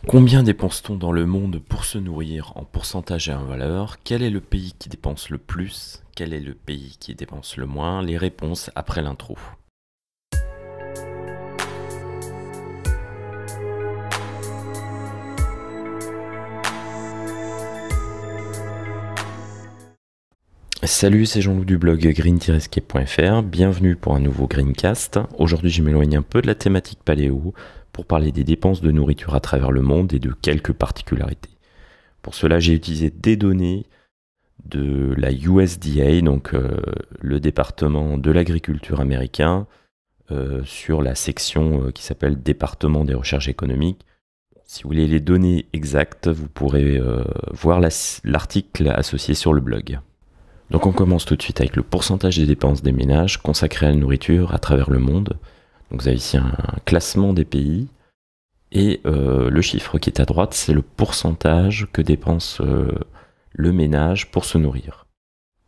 Combien dépense-t-on dans le monde pour se nourrir en pourcentage et en valeur? Quel est le pays qui dépense le plus? Quel est le pays qui dépense le moins? Les réponses après l'intro. Salut, c'est Jean-Loup du blog green-escape.fr, bienvenue pour un nouveau Greencast. Aujourd'hui je m'éloigne un peu de la thématique paléo pour parler des dépenses de nourriture à travers le monde et de quelques particularités. Pour cela j'ai utilisé des données de la USDA, donc le département de l'agriculture américain, sur la section qui s'appelle Département des recherches économiques. Si vous voulez les données exactes, vous pourrez voir l'article associé sur le blog. Donc on commence tout de suite avec le pourcentage des dépenses des ménages consacrées à la nourriture à travers le monde. Donc vous avez ici un classement des pays. Et le chiffre qui est à droite, c'est le pourcentage que dépense le ménage pour se nourrir.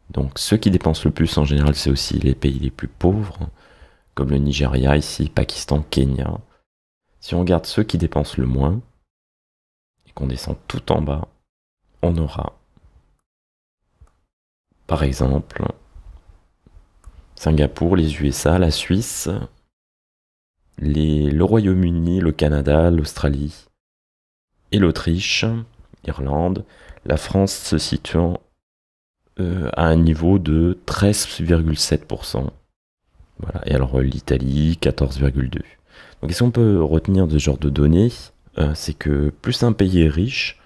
Donc ceux qui dépensent le plus en général, c'est aussi les pays les plus pauvres, comme le Nigeria ici, Pakistan, Kenya. Si on regarde ceux qui dépensent le moins, et qu'on descend tout en bas, on aura par exemple Singapour, les USA, la Suisse, le Royaume-Uni, le Canada, l'Australie et l'Autriche, l'Irlande, la France se situant à un niveau de 13,7%. Voilà. Et alors l'Italie, 14,2%. Donc qu'est-ce qu'on peut retenir de ce genre de données? C'est que plus un pays est riche,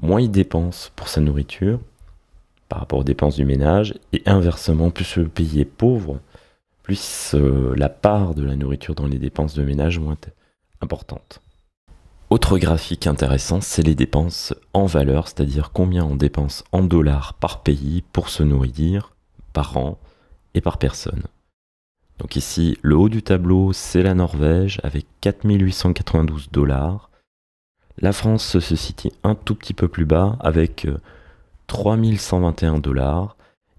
moins il dépense pour sa nourriture par rapport aux dépenses du ménage, et inversement, plus le pays est pauvre, plus la part de la nourriture dans les dépenses de ménage vont être importante. Autre graphique intéressant, c'est les dépenses en valeur, c'est-à-dire combien on dépense en dollars par pays pour se nourrir par an et par personne. Donc ici, le haut du tableau, c'est la Norvège avec 4 892 $. La France se situe un tout petit peu plus bas avec 3 121 $.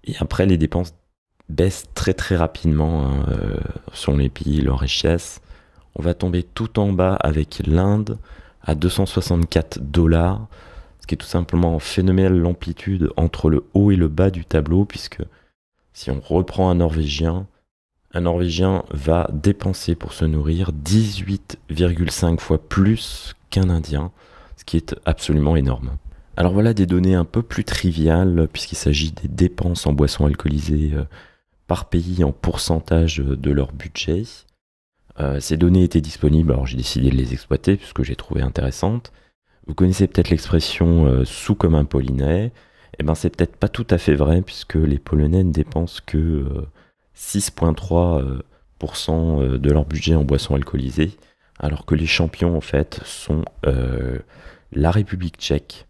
Et après, les dépenses baissent très rapidement selon les pays et leur richesse. On va tomber tout en bas avec l'Inde à 264 $, ce qui est tout simplement phénoménal l'amplitude entre le haut et le bas du tableau, puisque si on reprend un Norvégien va dépenser pour se nourrir 18,5 fois plus qu'un Indien, ce qui est absolument énorme. Alors voilà des données un peu plus triviales, puisqu'il s'agit des dépenses en boissons alcoolisées par pays en pourcentage de leur budget. Ces données étaient disponibles, alors j'ai décidé de les exploiter puisque j'ai trouvé intéressantes. Vous connaissez peut-être l'expression sous comme un Polonais. Eh ben c'est peut-être pas tout à fait vrai, puisque les Polonais ne dépensent que 6,3% de leur budget en boissons alcoolisées, alors que les champions en fait sont la République tchèque,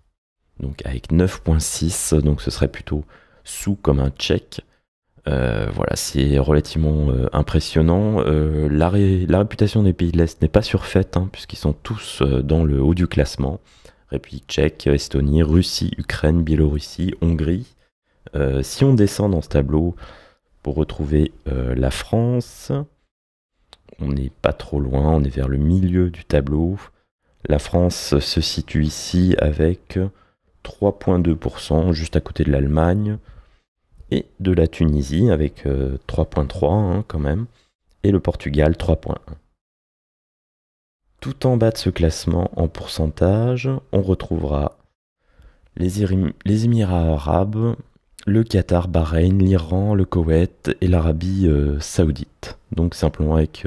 donc avec 9,6, donc ce serait plutôt sous comme un tchèque. Voilà, c'est relativement impressionnant. La réputation des pays de l'Est n'est pas surfaite, puisqu'ils sont tous dans le haut du classement. République tchèque, Estonie, Russie, Ukraine, Biélorussie, Hongrie. Si on descend dans ce tableau pour retrouver la France, on n'est pas trop loin, on est vers le milieu du tableau. La France se situe ici avec 3,2%, juste à côté de l'Allemagne, et de la Tunisie avec 3,3 quand même, et le Portugal 3,1. Tout en bas de ce classement en pourcentage, on retrouvera les Émirats arabes, le Qatar, Bahreïn, l'Iran, le Koweït et l'Arabie saoudite. Donc simplement avec,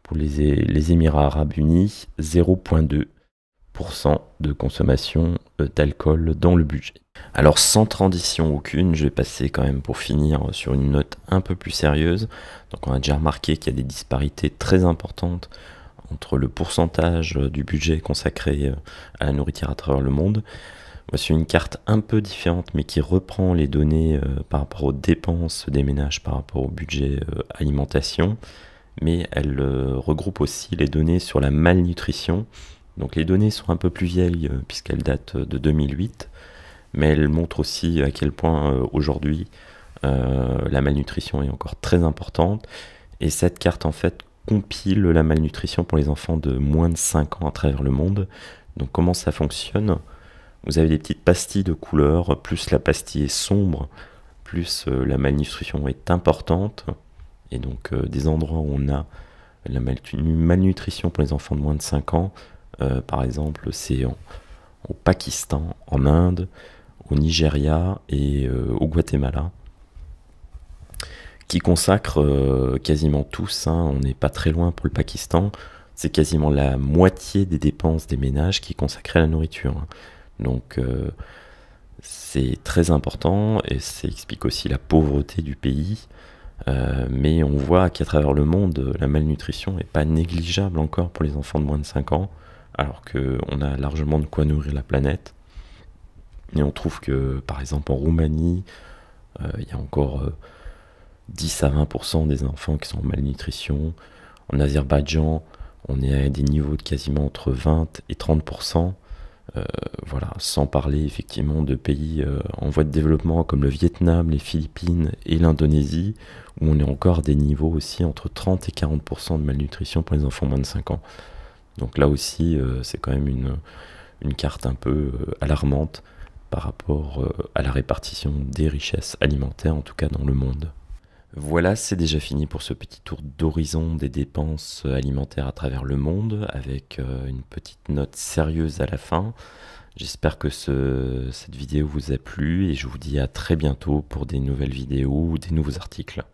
pour les Émirats arabes unis, 0,2% de consommation d'alcool dans le budget. Alors sans transition aucune, je vais passer quand même pour finir sur une note un peu plus sérieuse. Donc on a déjà remarqué qu'il y a des disparités très importantes entre le pourcentage du budget consacré à la nourriture à travers le monde. Voici une carte un peu différente, mais qui reprend les données par rapport aux dépenses des ménages par rapport au budget alimentation, mais elle regroupe aussi les données sur la malnutrition. Donc les données sont un peu plus vieilles puisqu'elles datent de 2008, mais elles montrent aussi à quel point aujourd'hui la malnutrition est encore très importante. Et cette carte en fait compile la malnutrition pour les enfants de moins de 5 ans à travers le monde. Donc comment ça fonctionne? Vous avez des petites pastilles de couleur, plus la pastille est sombre, plus la malnutrition est importante. Et donc des endroits où on a la malnutrition pour les enfants de moins de 5 ans, par exemple, c'est au Pakistan, en Inde, au Nigeria et au Guatemala, qui consacrent quasiment tous, hein, on n'est pas très loin pour le Pakistan, c'est quasiment la moitié des dépenses des ménages qui est consacrée à la nourriture. Donc c'est très important et ça explique aussi la pauvreté du pays. Mais on voit qu'à travers le monde, la malnutrition n'est pas négligeable encore pour les enfants de moins de 5 ans, alors qu'on a largement de quoi nourrir la planète. Et on trouve que, par exemple, en Roumanie, il y a encore 10 à 20% des enfants qui sont en malnutrition. En Azerbaïdjan, on est à des niveaux de quasiment entre 20 et 30%. Voilà, sans parler effectivement de pays en voie de développement comme le Vietnam, les Philippines et l'Indonésie, où on est encore à des niveaux aussi entre 30 et 40% de malnutrition pour les enfants moins de 5 ans. Donc là aussi, c'est quand même une carte un peu alarmante par rapport à la répartition des richesses alimentaires, en tout cas dans le monde. Voilà, c'est déjà fini pour ce petit tour d'horizon des dépenses alimentaires à travers le monde, avec une petite note sérieuse à la fin. J'espère que cette vidéo vous a plu et je vous dis à très bientôt pour des nouvelles vidéos ou des nouveaux articles.